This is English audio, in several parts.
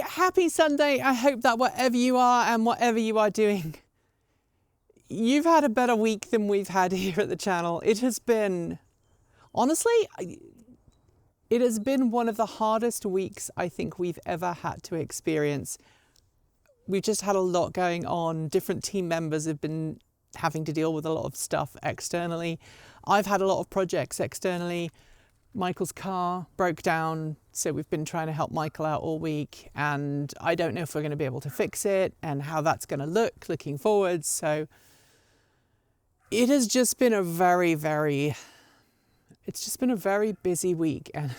happy Sunday. I hope that wherever you are and whatever you are doing, you've had a better week than we've had here at the channel. It has been, honestly, it has been one of the hardest weeks I think we've ever had to experience. We've just had a lot going on. Different team members have been having to deal with a lot of stuff externally. I've had a lot of projects externally. Michael's car broke down, so we've been trying to help Michael out all week, and I don't know if we're going to be able to fix it and how that's going to look looking forward. So it has just been a very busy week, and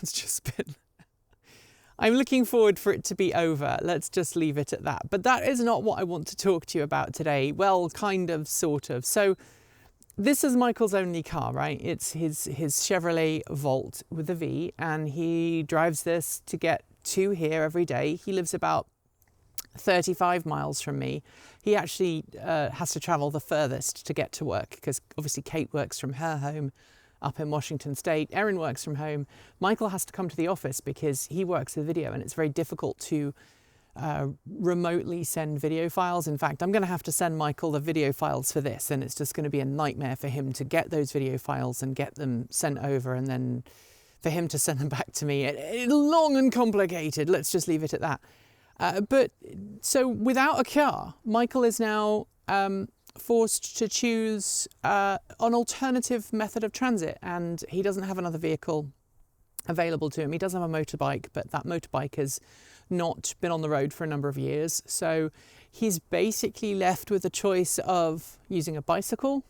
I'm looking forward for it to be over. Let's just leave it at that. But that is not what I want to talk to you about today. Well, kind of, sort of. So this is Michael's only car, right? It's his Chevrolet Volt with a V, and he drives this to get to here every day. He lives about 35 miles from me. He actually has to travel the furthest to get to work, because obviously Kate works from her home up in Washington State. Erin works from home. Michael has to come to the office because he works with video, and it's very difficult to remotely send video files. In fact, I'm going to have to send Michael the video files for this, and it's just going to be a nightmare for him to get those video files and get them sent over, and then for him to send them back to me. It's long and complicated. Let's just leave it at that. But so without a car, Michael is now forced to choose an alternative method of transit, and he doesn't have another vehicle available to him. He does have a motorbike, but that motorbike has not been on the road for a number of years. So he's basically left with a choice of using a bicycle,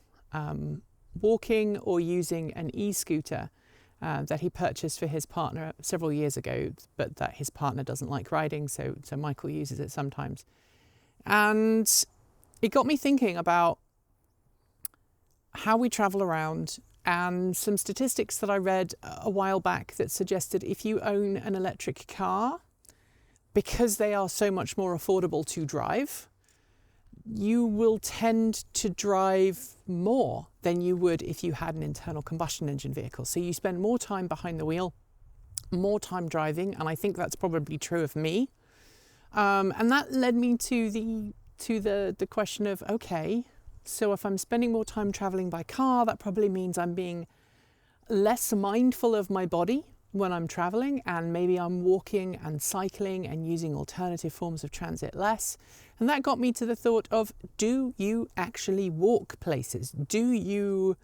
walking, or using an e-scooter that he purchased for his partner several years ago, but that his partner doesn't like riding, so Michael uses it sometimes. And it got me thinking about how we travel around, and some statistics that I read a while back that suggested if you own an electric car, because they are so much more affordable to drive, you will tend to drive more than you would if you had an internal combustion engine vehicle. So you spend more time behind the wheel, more time driving, and I think that's probably true of me. And that led me to the question of, okay, so if I'm spending more time traveling by car, that probably means I'm being less mindful of my body when I'm traveling, and maybe I'm walking and cycling and using alternative forms of transit less. And that got me to the thought of, do you actually walk places? Do you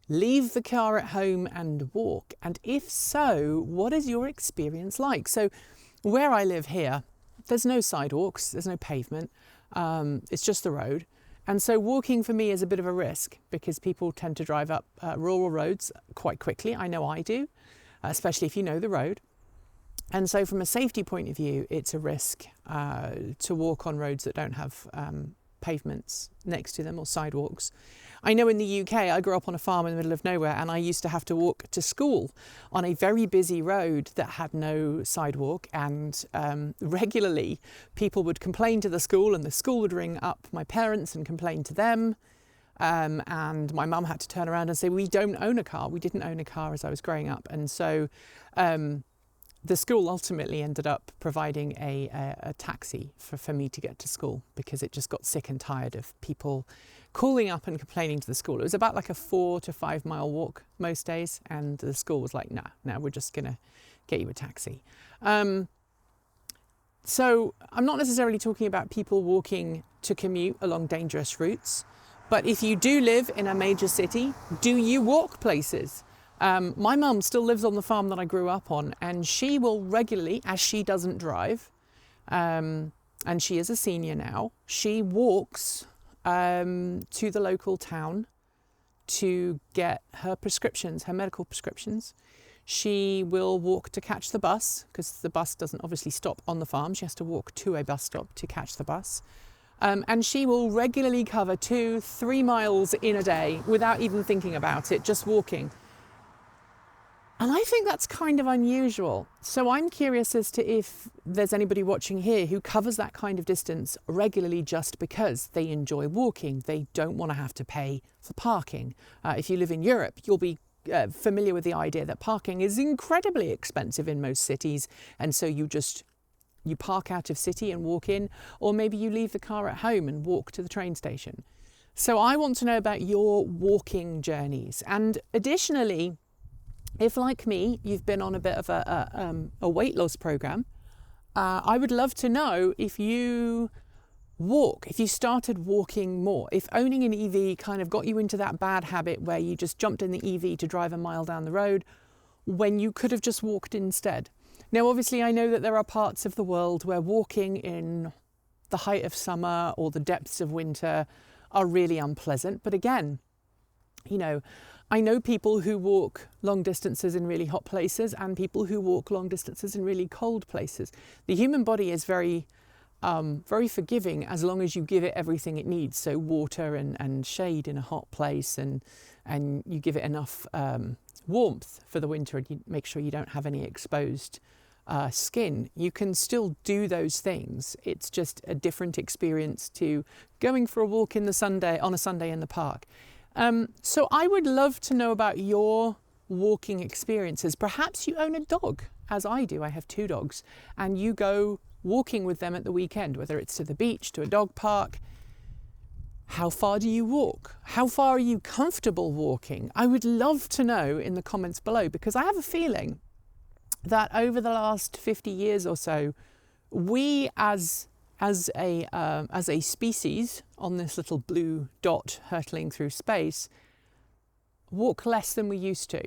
leave the car at home and walk? And if so, what is your experience like? So where I live here, there's no sidewalks, there's no pavement, it's just the road. And so walking for me is a bit of a risk, because people tend to drive up rural roads quite quickly. I know I do, especially if you know the road. And so from a safety point of view, it's a risk to walk on roads that don't have pavements next to them or sidewalks. I know in the UK, I grew up on a farm in the middle of nowhere, and I used to have to walk to school on a very busy road that had no sidewalk, and regularly people would complain to the school, and the school would ring up my parents and complain to them. And my mum had to turn around and say, we don't own a car. We didn't own a car as I was growing up. And so the school ultimately ended up providing a taxi for me to get to school, because it just got sick and tired of people calling up and complaining to the school. It was about like a 4 to 5 mile walk most days, and the school was like, nah, we're just gonna get you a taxi. So I'm not necessarily talking about people walking to commute along dangerous routes, but if you do live in a major city, do you walk places? My mum still lives on the farm that I grew up on, and she will regularly, as she doesn't drive, and she is a senior now, she walks to the local town to get her prescriptions, her medical prescriptions. She will walk to catch the bus, because the bus doesn't obviously stop on the farm. She has to walk to a bus stop to catch the bus. And she will regularly cover 2-3 miles in a day without even thinking about it, just walking. And I think that's kind of unusual. So I'm curious as to if there's anybody watching here who covers that kind of distance regularly just because they enjoy walking. They don't want to have to pay for parking. If you live in Europe, you'll be familiar with the idea that parking is incredibly expensive in most cities. And so you just you park out of city and walk in, or maybe you leave the car at home and walk to the train station. So I want to know about your walking journeys. And additionally, if like me, you've been on a bit of a weight loss program, I would love to know if you if you started walking more, if owning an EV kind of got you into that bad habit where you just jumped in the EV to drive a mile down the road when you could have just walked instead. Now, obviously, I know that there are parts of the world where walking in the height of summer or the depths of winter are really unpleasant. But again, you know, I know people who walk long distances in really hot places and people who walk long distances in really cold places. The human body is very forgiving as long as you give it everything it needs. So water and shade in a hot place, and you give it enough warmth for the winter, and you make sure you don't have any exposed skin. You can still do those things. It's just a different experience to going for a walk on a Sunday in the park. So I would love to know about your walking experiences. Perhaps you own a dog, as I do. I have 2 dogs, and you go walking with them at the weekend, whether it's to the beach, to a dog park. How far do you walk? How far are you comfortable walking? I would love to know in the comments below, because I have a feeling that over the last 50 years or so, we as a species on this little blue dot hurtling through space walk less than we used to,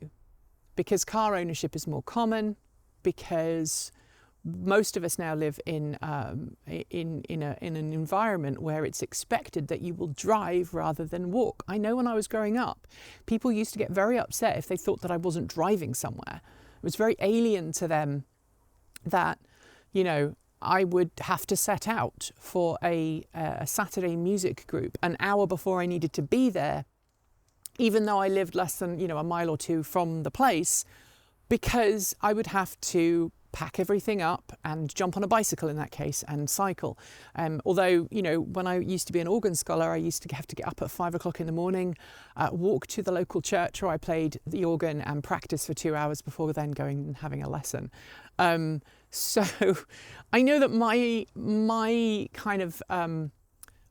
because car ownership is more common, because most of us now live in an environment where it's expected that you will drive rather than walk. I know when I was growing up, people used to get very upset if they thought that I wasn't driving somewhere. It was very alien to them that, you know, I would have to set out for a Saturday music group an hour before I needed to be there, even though I lived less than, you know, a mile or 2 from the place, because I would have to pack everything up and jump on a bicycle in that case and cycle. Although, you know, when I used to be an organ scholar, I used to have to get up at 5 o'clock in the morning, walk to the local church where I played the organ and practice for 2 hours before then going and having a lesson. So I know that my kind of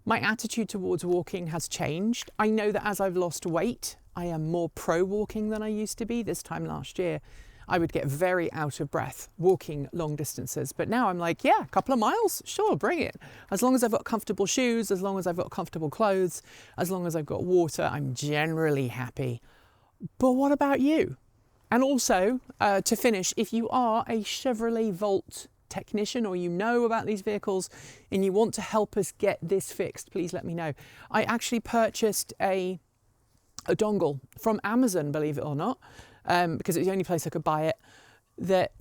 my attitude towards walking has changed. I know that as I've lost weight, I am more pro walking than I used to be. This time last year, I would get very out of breath walking long distances. But now I'm like, yeah, a couple of miles, sure, bring it. As long as I've got comfortable shoes, as long as I've got comfortable clothes, as long as I've got water, I'm generally happy. But what about you? And also, to finish, if you are a Chevrolet Volt technician or you know about these vehicles and you want to help us get this fixed, please let me know. I actually purchased a dongle from Amazon, believe it or not, because it was the only place I could buy it, that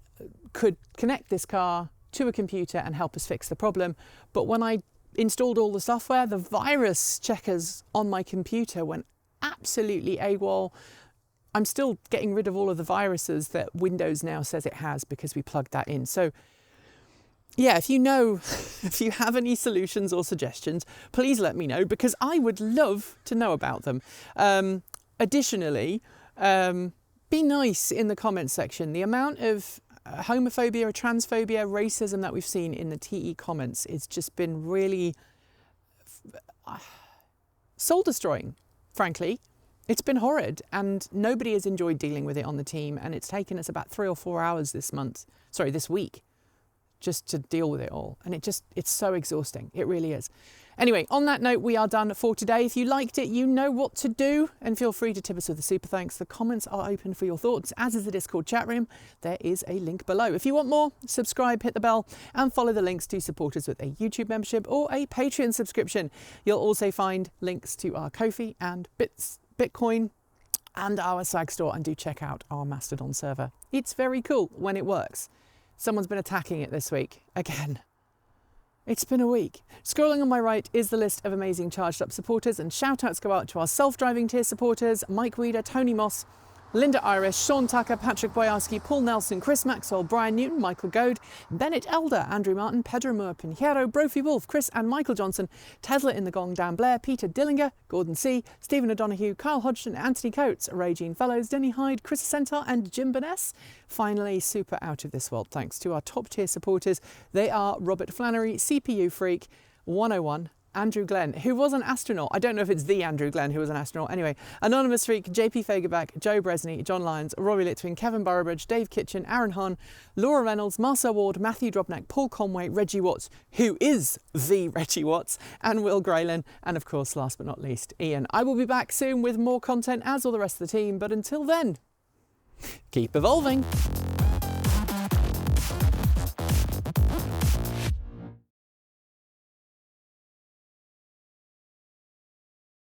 could connect this car to a computer and help us fix the problem. But when I installed all the software, the virus checkers on my computer went absolutely AWOL. I'm still getting rid of all of the viruses that Windows now says it has because we plugged that in. So yeah, if you know, if you have any solutions or suggestions, please let me know, because I would love to know about them. Additionally, be nice in the comments section. The amount of homophobia or transphobia, racism that we've seen in the TE comments, it's just been really soul destroying, frankly. It's been horrid, and nobody has enjoyed dealing with it on the team, and it's taken us about 3 or 4 hours this week, just to deal with it all. And it's so exhausting. It really is. Anyway, on that note, we are done for today. If you liked it, you know what to do, and feel free to tip us with a super thanks. The comments are open for your thoughts, as is the Discord chat room. There is a link below. If you want more, subscribe, hit the bell, and follow the links to support us with a YouTube membership or a Patreon subscription. You'll also find links to our Ko-fi and Bitcoin and our SAG store, and do check out our Mastodon server. It's very cool when it works. Someone's been attacking it this week again. It's been a week. Scrolling on my right is the list of amazing charged up supporters, and shout outs go out to our self-driving tier supporters, Mike Weeder, Tony Moss, Linda Irish, Sean Tucker, Patrick Boyarski, Paul Nelson, Chris Maxwell, Brian Newton, Michael Goad, Bennett Elder, Andrew Martin, Pedro Moore, Pinheiro, Brophy Wolf, Chris and Michael Johnson, Tesla in the Gong, Dan Blair, Peter Dillinger, Gordon C, Stephen O'Donoghue, Kyle Hodgson, Anthony Coates, Ray Jean Fellows, Denny Hyde, Chris Centaur and Jim Burness. Finally, super out of this world thanks to our top tier supporters. They are Robert Flannery, CPU Freak, 101, Andrew Glenn, who was an astronaut. I don't know if it's the Andrew Glenn who was an astronaut. Anyway, Anonymous Freak, JP Fagerback, Joe Bresney, John Lyons, Rory Litwin, Kevin Burrowbridge, Dave Kitchen, Aaron Hahn, Laura Reynolds, Marcel Ward, Matthew Drobnak, Paul Conway, Reggie Watts, who is the Reggie Watts, and Will Graylin, and of course, last but not least, Ian. I will be back soon with more content, as will the rest of the team, but until then, keep evolving.